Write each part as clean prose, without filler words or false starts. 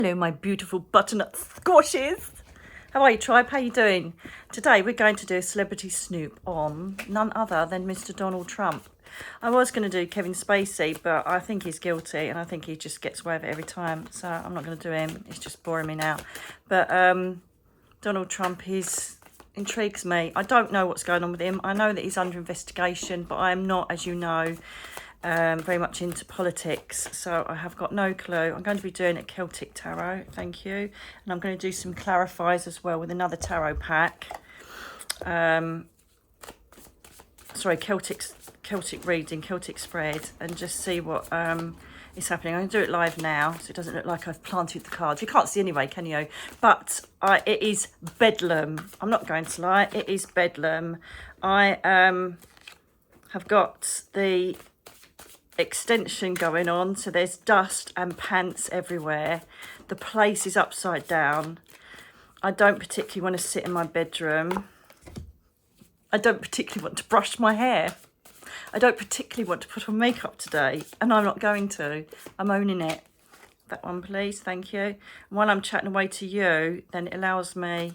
Hello, my beautiful butternut squashes. How are you, tribe? How you doing? Today we're going to do a celebrity snoop on none other than Mr. Donald Trump. I was going to do Kevin Spacey, but I think he's guilty and I think he just gets away with it every time. So I'm not going to do him. It's just boring me now. But Donald Trump intrigues me. I don't know what's going on with him. I know that he's under investigation, but I am not, as you know, very much into politics, so I have got no clue. I'm going to be doing a Celtic tarot, thank you, and I'm going to do some clarifies as well with another tarot pack. Sorry, Celtic reading, Celtic spread, and just see what is happening. I'm going to do it live now, so it doesn't look like I've planted the cards. You can't see anyway, can you? But it is bedlam. I'm not going to lie, it is bedlam. I have got the extension going on, so there's dust and pants everywhere. The place is upside down. I don't particularly want to sit in my bedroom. I don't particularly want to brush my hair. I don't particularly want to put on makeup today, and I'm not going to. I'm owning it. That one, please. Thank you. And while I'm chatting away to you, then it allows me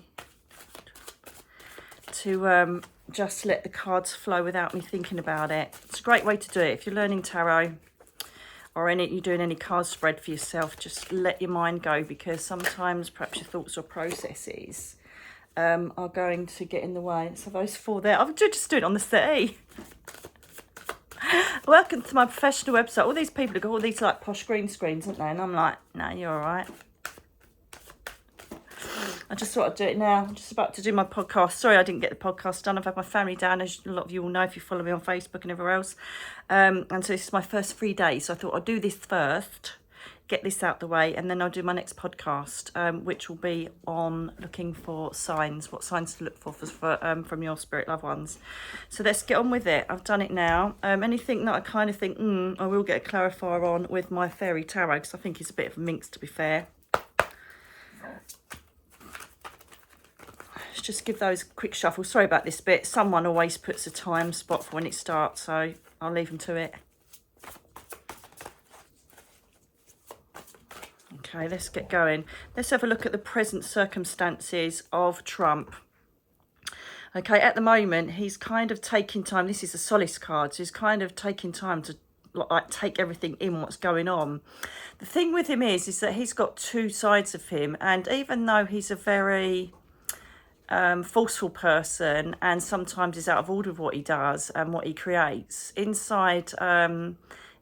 to just let the cards flow without me thinking about it. It's a great way to do it. If you're learning tarot or you're doing any card spread for yourself, just let your mind go, because sometimes perhaps your thoughts or processes are going to get in the way. So those four there, I'll just do it on the settee. Welcome to my professional website. All these people have got all these like posh green screens, haven't they? And I'm like, no, you're all right. I just thought I'd do it now. I'm just about to do my podcast. Sorry I didn't get the podcast done. I've had my family down, as a lot of you all know if you follow me on Facebook and everywhere else. And so this is my first 3 days. So I thought I'd do this first, get this out the way, and then I'll do my next podcast, which will be on looking for signs, what signs to look for from your spirit loved ones. So let's get on with it. I've done it now. Anything that I kind of think, I will get a clarifier on with my fairy tarot, because I think it's a bit of a minx, to be fair. Just give those a quick shuffle. Sorry about this bit. Someone always puts a time spot for when it starts, so I'll leave them to it. Okay, let's get going. Let's have a look at the present circumstances of Trump. Okay, at the moment, he's kind of taking time. This is a solace card, so he's kind of taking time to like take everything in, what's going on. The thing with him is that he's got two sides of him, and even though he's a very forceful person and sometimes is out of order with what he does and what he creates inside,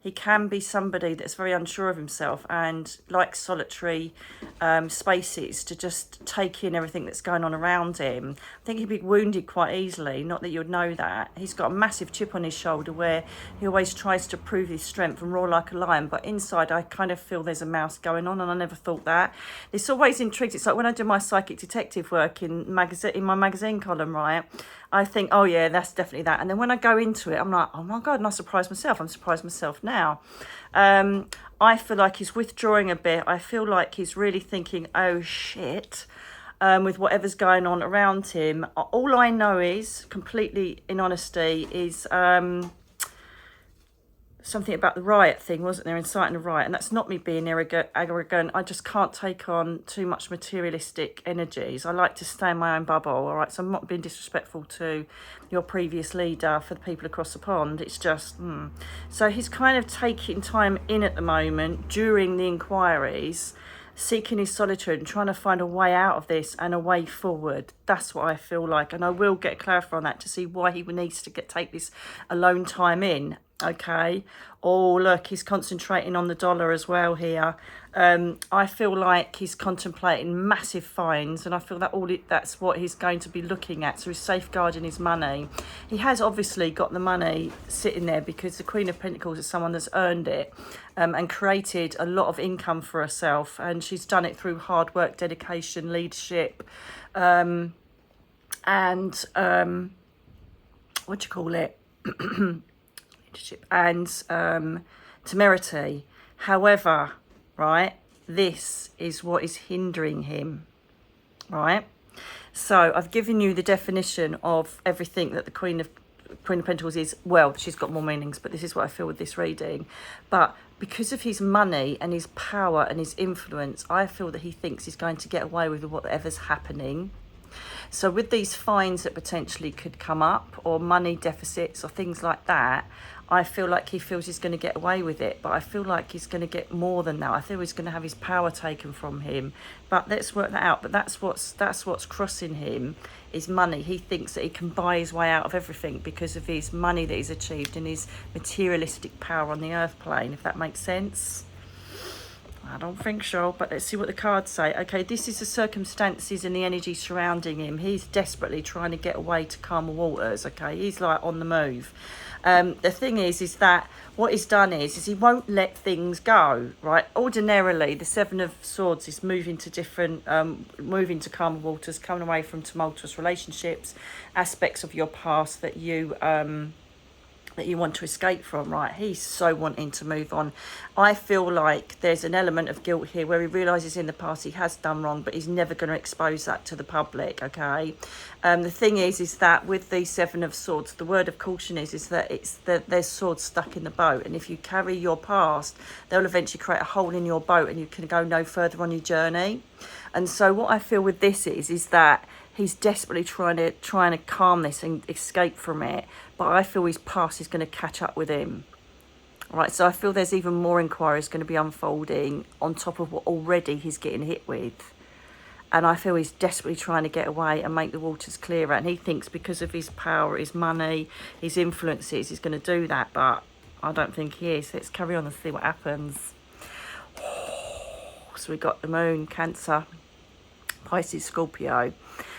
he can be somebody that's very unsure of himself and likes solitary spaces to just take in everything that's going on around him. I think he'd be wounded quite easily, not that you'd know that. He's got a massive chip on his shoulder where he always tries to prove his strength and roar like a lion, but inside I kind of feel there's a mouse going on, and I never thought that. This always intrigues. It's like when I do my psychic detective work in my magazine column, right? I think, oh yeah, that's definitely that. And then when I go into it, I'm like, oh my God, and I surprise myself. I'm surprised myself now. I feel like he's withdrawing a bit. I feel like he's really thinking, oh shit, with whatever's going on around him. All I know is, completely in honesty, is something about the riot thing, wasn't there, inciting a riot, and that's not me being arrogant. I just can't take on too much materialistic energies. I like to stay in my own bubble, all right? So I'm not being disrespectful to your previous leader, for the people across the pond. It's just so he's kind of taking time in at the moment during the inquiries, seeking his solitude and trying to find a way out of this and a way forward. That's what I feel like, and I will get a clarifier on that to see why he needs to take this alone time in. Okay. Oh, look, he's concentrating on the dollar as well here. I feel like he's contemplating massive fines, and I feel that that's what he's going to be looking at. So he's safeguarding his money. He has obviously got the money sitting there because the Queen of Pentacles is someone that's earned it and created a lot of income for herself, and she's done it through hard work, dedication, leadership, and what do you call it? And temerity. However, right, this is what is hindering him, right? So I've given you the definition of everything that the Queen of Queen of Pentacles is, well, she's got more meanings, but this is what I feel with this reading. But because of his money and his power and his influence, I feel that he thinks he's going to get away with whatever's happening. So with these fines that potentially could come up, or money deficits or things like that, I feel like he feels he's going to get away with it. But I feel like he's going to get more than that. I feel he's going to have his power taken from him. But let's work that out. But that's what's crossing him, is money. He thinks that he can buy his way out of everything because of his money that he's achieved and his materialistic power on the earth plane, if that makes sense. I don't think so, but let's see what the cards say. Okay, this is the circumstances and the energy surrounding him. He's desperately trying to get away to calmer waters, okay? He's like on the move. The thing is that what he's done is he won't let things go, right? Ordinarily, the Seven of Swords is moving to different, moving to calmer waters, coming away from tumultuous relationships, aspects of your past that you want to escape from, right? He's so wanting to move on. I feel like there's an element of guilt here where he realises in the past he has done wrong, but he's never going to expose that to the public, okay? The thing is that with the Seven of Swords, the word of caution is that there's swords stuck in the boat, and if you carry your past, they'll eventually create a hole in your boat and you can go no further on your journey. And so what I feel with this is that he's desperately trying to calm this and escape from it, but I feel his past is going to catch up with him. Right, so I feel there's even more inquiries going to be unfolding on top of what already he's getting hit with. And I feel he's desperately trying to get away and make the waters clearer. And he thinks because of his power, his money, his influences, he's going to do that. But I don't think he is. Let's carry on and see what happens. So we got the Moon, Cancer, Pisces, Scorpio.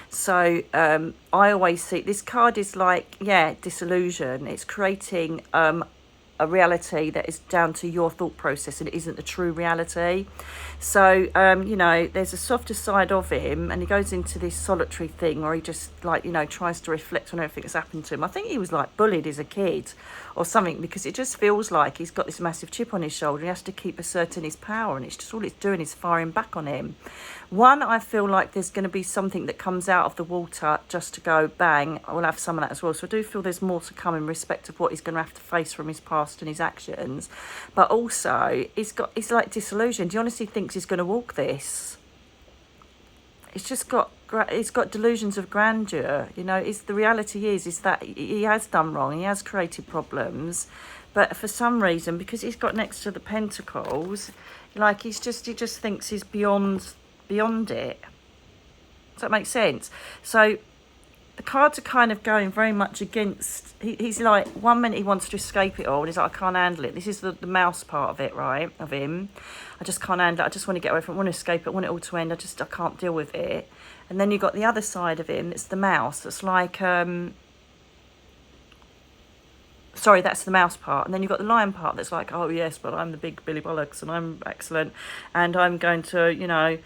So I always see this card is like, yeah, disillusion. It's creating a reality that is down to your thought process and it isn't the true reality. So, you know, there's a softer side of him and he goes into this solitary thing where he just like, you know, tries to reflect on everything that's happened to him. I think he was like bullied as a kid or something, because it just feels like he's got this massive chip on his shoulder. He has to keep asserting his power and it's just all it's doing is firing back on him. One, I feel like there's going to be something that comes out of the water just to go bang. I will have some of that as well. So I do feel there's more to come in respect of what he's going to have to face from his past and his actions. But also, it's like disillusioned. He honestly thinks he's going to walk this. It's got delusions of grandeur. You know, the reality is that he has done wrong. He has created problems. But for some reason, because he's got next to the Pentacles, like he just thinks he's beyond it. Does that make sense? So the cards are kind of going very much against, he's like, one minute he wants to escape it all and he's like, I can't handle it. This is the mouse part of it, right, of him. I just can't handle it. I just want to get away from it. I want to escape it. I want it all to end. I can't deal with it. And then you've got the other side of him. It's the mouse. That's like, sorry, that's the mouse part. And then you've got the lion part that's like, oh yes, but I'm the big Billy Bollocks and I'm excellent and I'm going to, you know,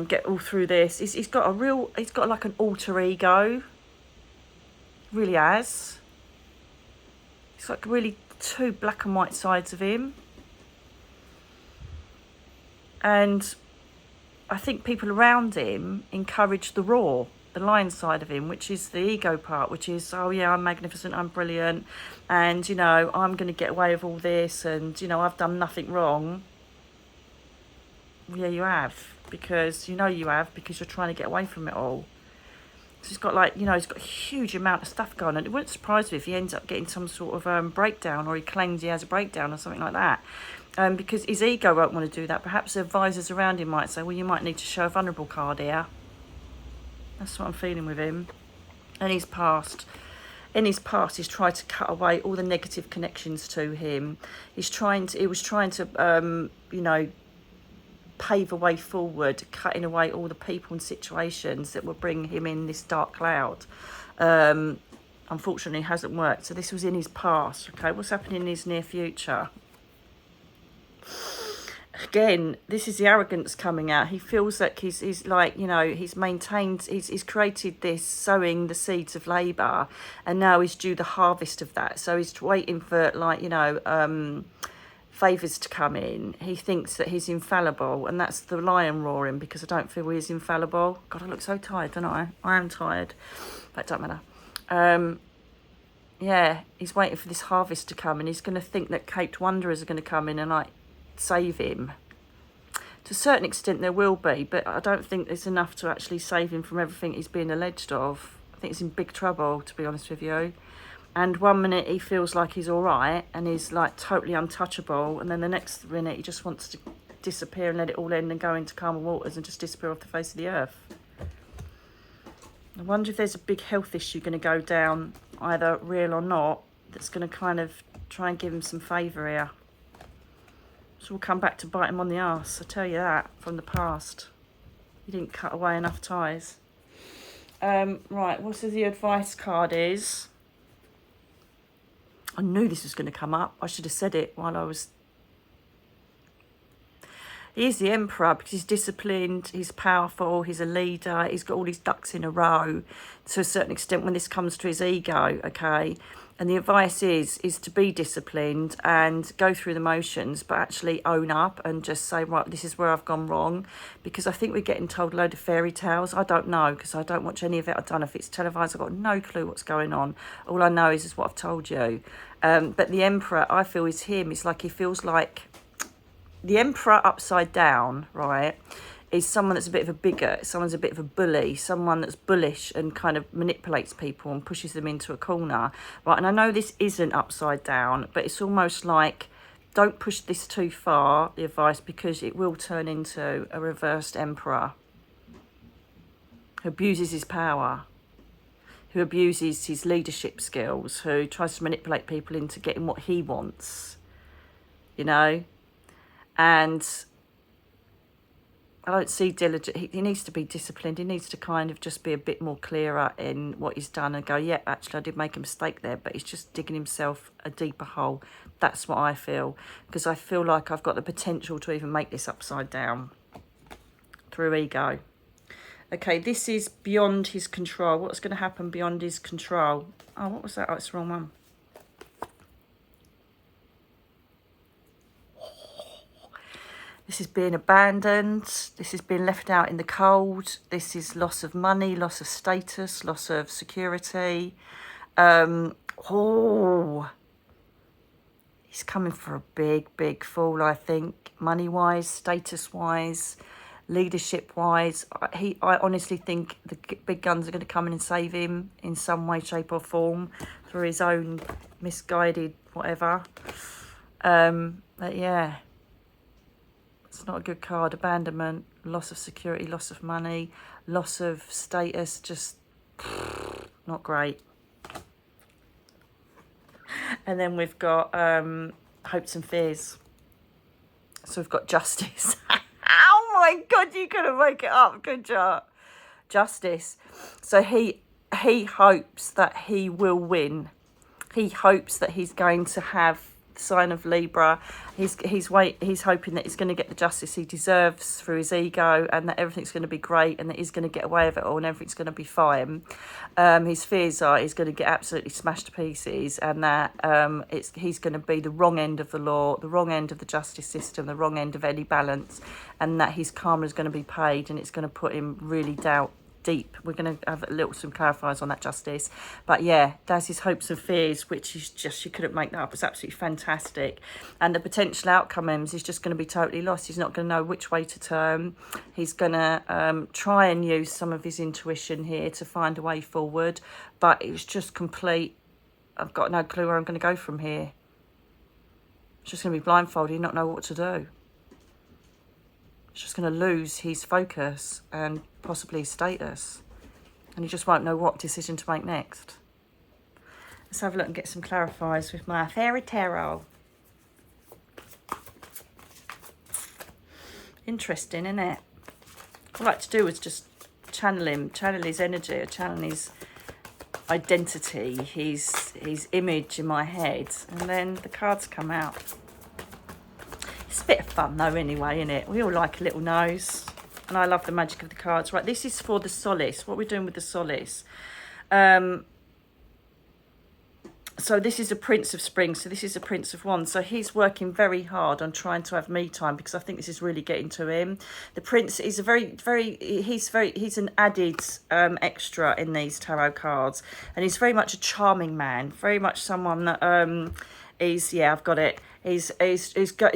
get all through this. He's got like an alter ego. Really has. It's like really two black and white sides of him. And I think people around him encourage the raw, the lion side of him, which is the ego part, which is, oh yeah, I'm magnificent, I'm brilliant, and, you know, I'm going to get away with all this, and, you know, I've done nothing wrong. Yeah, you have, because you have, because you're trying to get away from it all. So he's got like, you know, he's got a huge amount of stuff going on. It wouldn't surprise me if he ends up getting some sort of breakdown, or he claims he has a breakdown or something like that. Because his ego won't want to do that. Perhaps the advisors around him might say, well, you might need to show a vulnerable card here. That's what I'm feeling with him. And his past. In his past, he's tried to cut away all the negative connections to him. He was trying to, you know, pave a way forward, cutting away all the people and situations that will bring him in this dark cloud. Unfortunately, it hasn't worked. So this was in his past. Okay, what's happening in his near future? Again, this is the arrogance coming out. He feels like he's like, you know, he's created this, sowing the seeds of labour, and now he's due the harvest of that. So he's waiting for, like, you know, favours to come in. He thinks that he's infallible, and that's the lion roaring, because I don't feel he's infallible. God, I look so tired, don't I? I am tired, but it don't matter. yeah, he's waiting for this harvest to come, and he's going to think that Caped Wanderers are going to come in and like save him. To a certain extent there will be, but I don't think it's enough to actually save him from everything he's being alleged of. I think he's in big trouble, to be honest with you. And one minute he feels like he's all right and he's like totally untouchable, and then the next minute he just wants to disappear and let it all end and go into calmer waters and just disappear off the face of the earth. I wonder if there's a big health issue going to go down, either real or not, that's going to kind of try and give him some favour here. So we'll come back to bite him on the arse, I tell you that, from the past. He didn't cut away enough ties. Right, what the advice card is? I knew this was going to come up. I should have said it while I was... He is the emperor because he's disciplined, he's powerful, he's a leader, he's got all his ducks in a row to a certain extent when this comes to his ego, okay? And the advice is to be disciplined and go through the motions, but actually own up and just say, right, this is where I've gone wrong. Because I think we're getting told a load of fairy tales. I don't know, because I don't watch any of it. I don't know if it's televised. I've got no clue what's going on. All I know is what I've told you. But the emperor, I feel, is him. It's like he feels like the emperor upside down, right, is someone that's a bit of a bigot, someone's a bit of a bully, someone that's bullish and kind of manipulates people and pushes them into a corner, right? And I know this isn't upside down, but it's almost like, don't push this too far, the advice, because it will turn into a reversed emperor who abuses his power, who abuses his leadership skills, who tries to manipulate people into getting what he wants, you know? And I don't see diligent. He needs to be disciplined. He needs to kind of just be a bit more clearer in what he's done and go, yeah, actually, I did make a mistake there, but he's just digging himself a deeper hole. That's what I feel, because I feel like I've got the potential to even make this upside down through ego. Okay, this is beyond his control. What's going to happen beyond his control? Oh, what was that? Oh, it's the wrong one. This is being abandoned. This is being left out in the cold. This is loss of money, loss of status, loss of security. He's coming for a big, big fall, I think. Money-wise, status-wise, leadership-wise. I honestly think the big guns are going to come in and save him in some way, shape or form through his own misguided whatever. But yeah. It's not a good card. Abandonment, loss of security, loss of money, loss of status, just not great. And then we've got hopes and fears. So we've got justice. Oh my God, you couldn't make it up, could you? Justice. So he hopes that he will win. He hopes that he's going to have sign of Libra. He's hoping that he's going to get the justice he deserves through his ego, and that everything's going to be great, and that he's going to get away with it all, and everything's going to be fine. His fears are he's going to get absolutely smashed to pieces, and that he's going to be the wrong end of the law, the wrong end of the justice system, the wrong end of any balance, and that his karma is going to be paid, and it's going to put him really deep. We're going to have some clarifiers on that, justice. But yeah, that's his hopes and fears, which is just, you couldn't make that up. It's absolutely fantastic. And the potential outcome is just going to be totally lost. He's not going to know which way to turn. He's going to try and use some of his intuition here to find a way forward, but it's just complete, I've got no clue where I'm going to go from here. It's just going to be blindfolded, not know what to do. He's just going to lose his focus and possibly his status, and he just won't know what decision to make next. Let's have a look and get some clarifiers with my fairy tarot. Interesting, isn't it? All I like to do is just channel his energy, channel his identity, his image in my head, and then the cards come out. It's a bit of fun though anyway, isn't it? We all like a little nose. And I love the magic of the cards. Right, this is for the solace. What are we doing with the solace? So this is a Prince of Spring, so this is a Prince of Wands. So he's working very hard on trying to have me time, because I think this is really getting to him. The Prince is a he's an added extra in these tarot cards, and he's very much a charming man, very much someone that yeah, I've got it. He's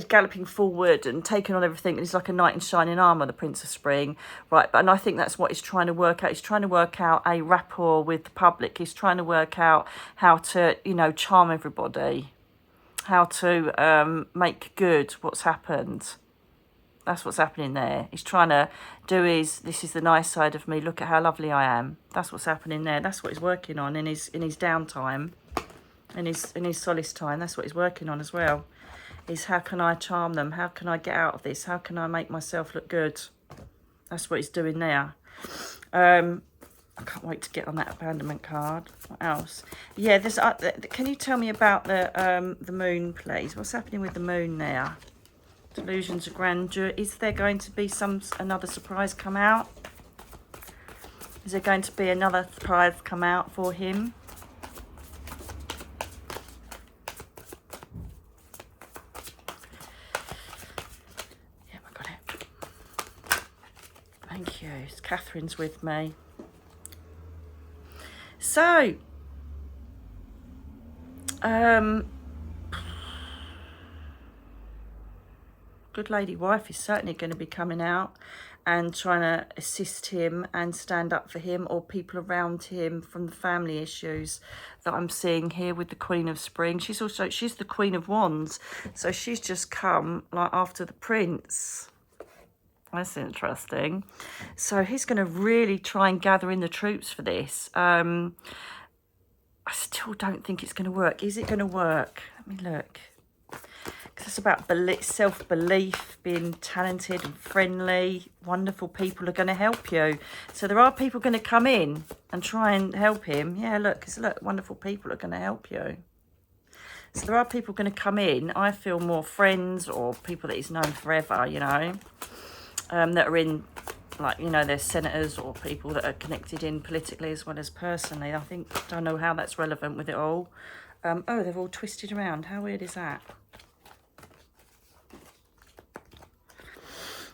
galloping forward and taking on everything. He's like a knight in shining armour, the Prince of Spring, right? And I think that's what he's trying to work out. He's trying to work out a rapport with the public. He's trying to work out how to, you know, charm everybody, how to make good what's happened. That's what's happening there. He's trying to do this is the nice side of me. Look at how lovely I am. That's what's happening there. That's what he's working on in his downtime. In his solace time, that's what he's working on as well. Is how can I charm them? How can I get out of this? How can I make myself look good? That's what he's doing there. I can't wait to get on that abandonment card. What else? Yeah, there's. Can you tell me about the moon, please? What's happening with the moon there? Delusions of grandeur. Is there going to be another surprise come out? Is there going to be another surprise come out for him? Thank you. Catherine's with me. So, good lady wife is certainly going to be coming out and trying to assist him and stand up for him, or people around him from the family issues that I'm seeing here with the Queen of Spring. She's the Queen of Wands, so she's just come like after the Prince. That's interesting. So he's going to really try and gather in the troops for this. I still don't think it's going to work. Is it going to work? Let me look. Because it's about self-belief, being talented and friendly. Wonderful people are going to help you. So there are people going to come in and try and help him. Yeah, look, wonderful people are going to help you. So there are people going to come in. I feel more friends or people that he's known forever, you know. That are in, like, you know, they're senators or people that are connected in politically as well as personally. Don't know how that's relevant with it all. Oh, they've all twisted around. How weird is that?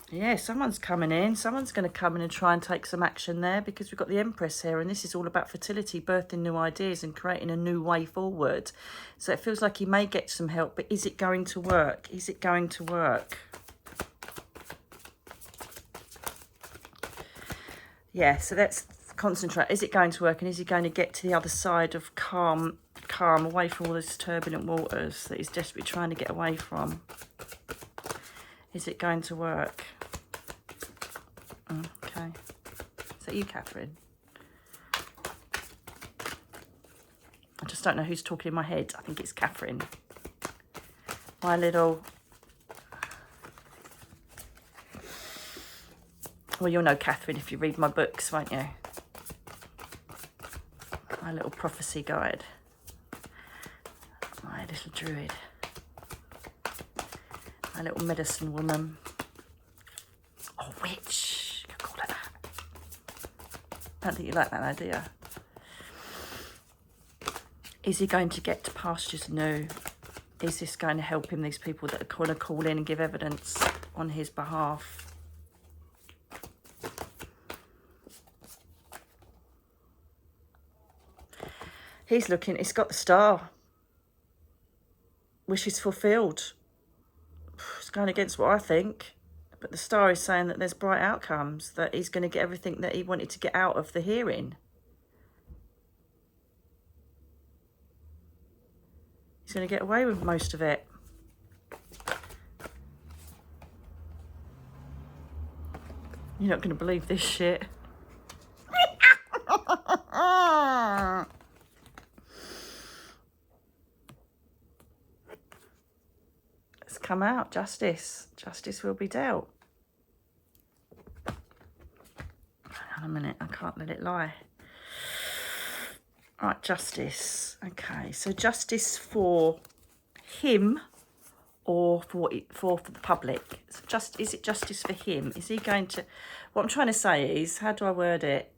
Yeah, someone's coming in. Someone's going to come in and try and take some action there, because we've got the Empress here, and this is all about fertility, birthing new ideas and creating a new way forward. So it feels like he may get some help, but is it going to work? Is it going to work? Yeah, so let's concentrate. Is it going to work, and is he going to get to the other side of calm, away from all this turbulent waters that he's desperately trying to get away from? Is it going to work? Okay. Is that you, Catherine? I just don't know who's talking in my head. I think it's Catherine. My little... Well, you'll know Catherine if you read my books, won't you? My little prophecy guide. My little druid. My little medicine woman. Oh, witch. You can call it that. I don't think you like that idea. Is he going to get to pastures new? Is this going to help him, these people that are going to call in and give evidence on his behalf? He's looking, it's got the star. Wishes fulfilled. It's going against what I think. But the star is saying that there's bright outcomes, that he's going to get everything that he wanted to get out of the hearing. He's going to get away with most of it. You're not going to believe this shit. It's come out. Justice. Justice will be dealt. Hang on a minute. I can't let it lie. Right, justice. Okay, so justice for him or for the public? So is it justice for him? Is he going to... What I'm trying to say is, how do I word it?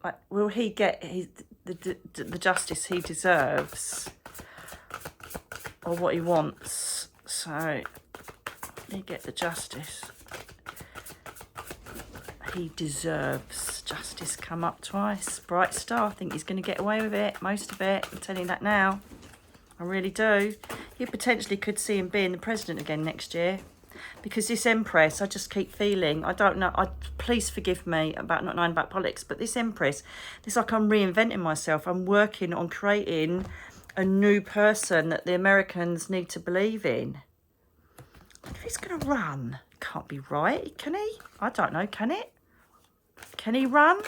Like, will he get the justice he deserves, or what he wants. So let me get the justice he deserves. Justice come up twice. Bright star. I think he's going to get away with it, most of it. I'm telling you that now. I really do. You potentially could see him being the president again next year. Because this Empress, I just keep feeling, I don't know, please forgive me about not knowing about politics, but this Empress, it's like I'm reinventing myself. I'm working on creating a new person that the Americans need to believe in. If he's going to run, can't be right, can he? I don't know, can it? Can he run?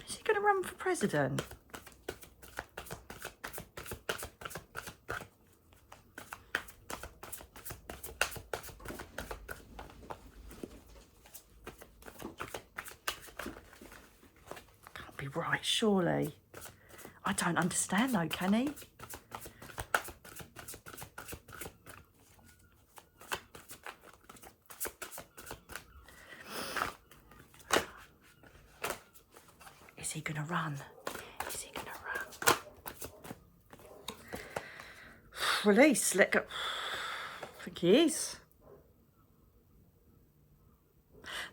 Is he going to run for president? Can't be right, surely. I don't understand though, can he? Is he going to run? Is he going to run? Release, let go. I think he is.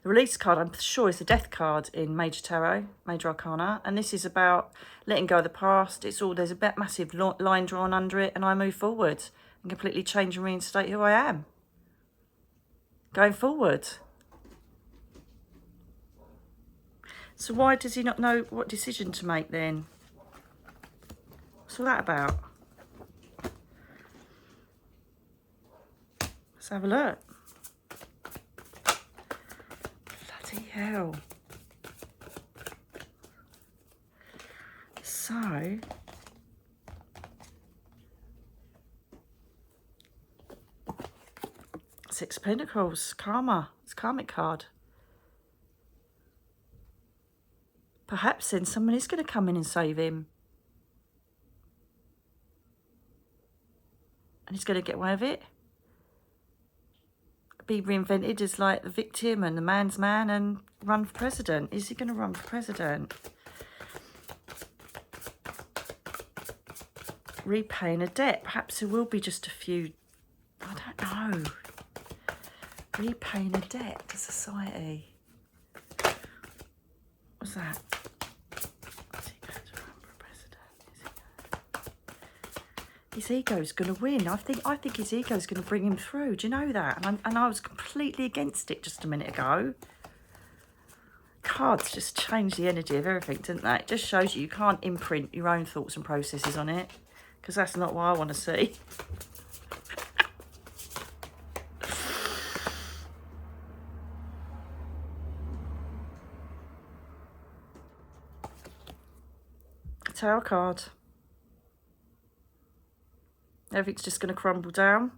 The release card, I'm sure, is the death card in Major Tarot, Major Arcana. And this is about letting go of the past. It's all, there's a massive line drawn under it. And I move forward and completely change and reinstate who I am. Going forward. So why does he not know what decision to make then? What's all that about? Let's have a look. Bloody hell. So, Six of Pentacles, Karma. It's Karmic card. Perhaps then someone is going to come in and save him. And he's going to get away with it. Be reinvented as like the victim and the man's man and run for president. Is he going to run for president? Repaying a debt. Perhaps there will be just a few. I don't know. Repaying a debt to society. What's that? Is he going to run for president? His ego's going to win. I think his ego's going to bring him through. Do you know that? And I was completely against it just a minute ago. Cards just change the energy of everything, didn't they? It just shows you can't imprint your own thoughts and processes on it, because that's not what I want to see. Tower card. Everything's just going to crumble down,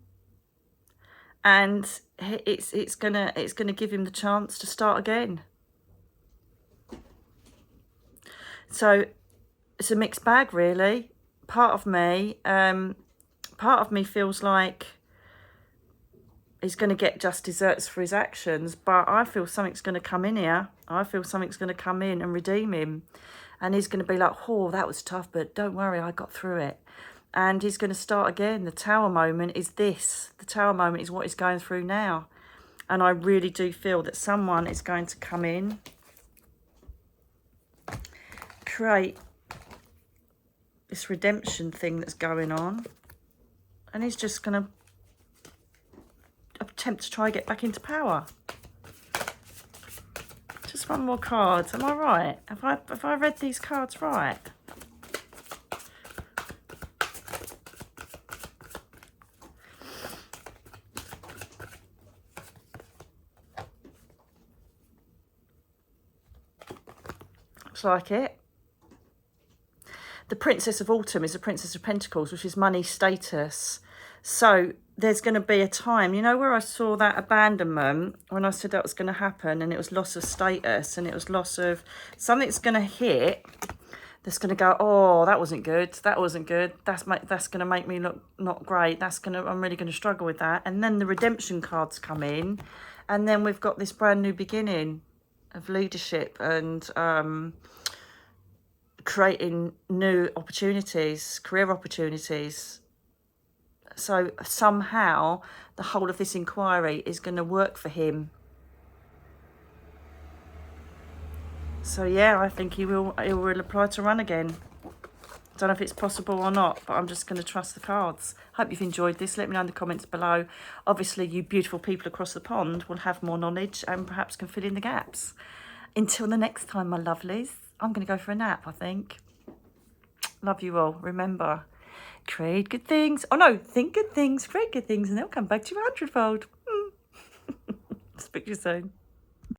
and it's gonna give him the chance to start again. So it's a mixed bag, really. Part of me feels like he's going to get just desserts for his actions, but I feel something's going to come in here. I feel something's going to come in and redeem him. And he's going to be like, oh, that was tough, but don't worry, I got through it. And he's going to start again. The Tower moment is this. The Tower moment is what he's going through now. And I really do feel that someone is going to come in, create this redemption thing that's going on. And he's just going to attempt to try and get back into power. Just one more card. Am I right? Have I read these cards right? Looks like it. The Princess of Autumn is the Princess of Pentacles, which is money, status. So there's going to be a time, you know, where I saw that abandonment, when I said that was going to happen, and it was loss of status, and it was loss of something's going to hit that's going to go, oh, that wasn't good, that wasn't good, that's going to make me look not great, I'm really going to struggle with that. And then the redemption cards come in, and then we've got this brand new beginning. of leadership and creating new opportunities, career opportunities. So somehow the whole of this inquiry is going to work for him. So yeah, I think he will apply to run again. Don't know if it's possible or not, but I'm just going to trust the cards. Hope you've enjoyed this. Let me know in the comments below. Obviously, you beautiful people across the pond will have more knowledge and perhaps can fill in the gaps. Until the next time, my lovelies, I'm going to go for a nap, I think. Love you all. Remember, create good things. Oh no, think good things, create good things, and they'll come back to you 100-fold. Speak to you soon.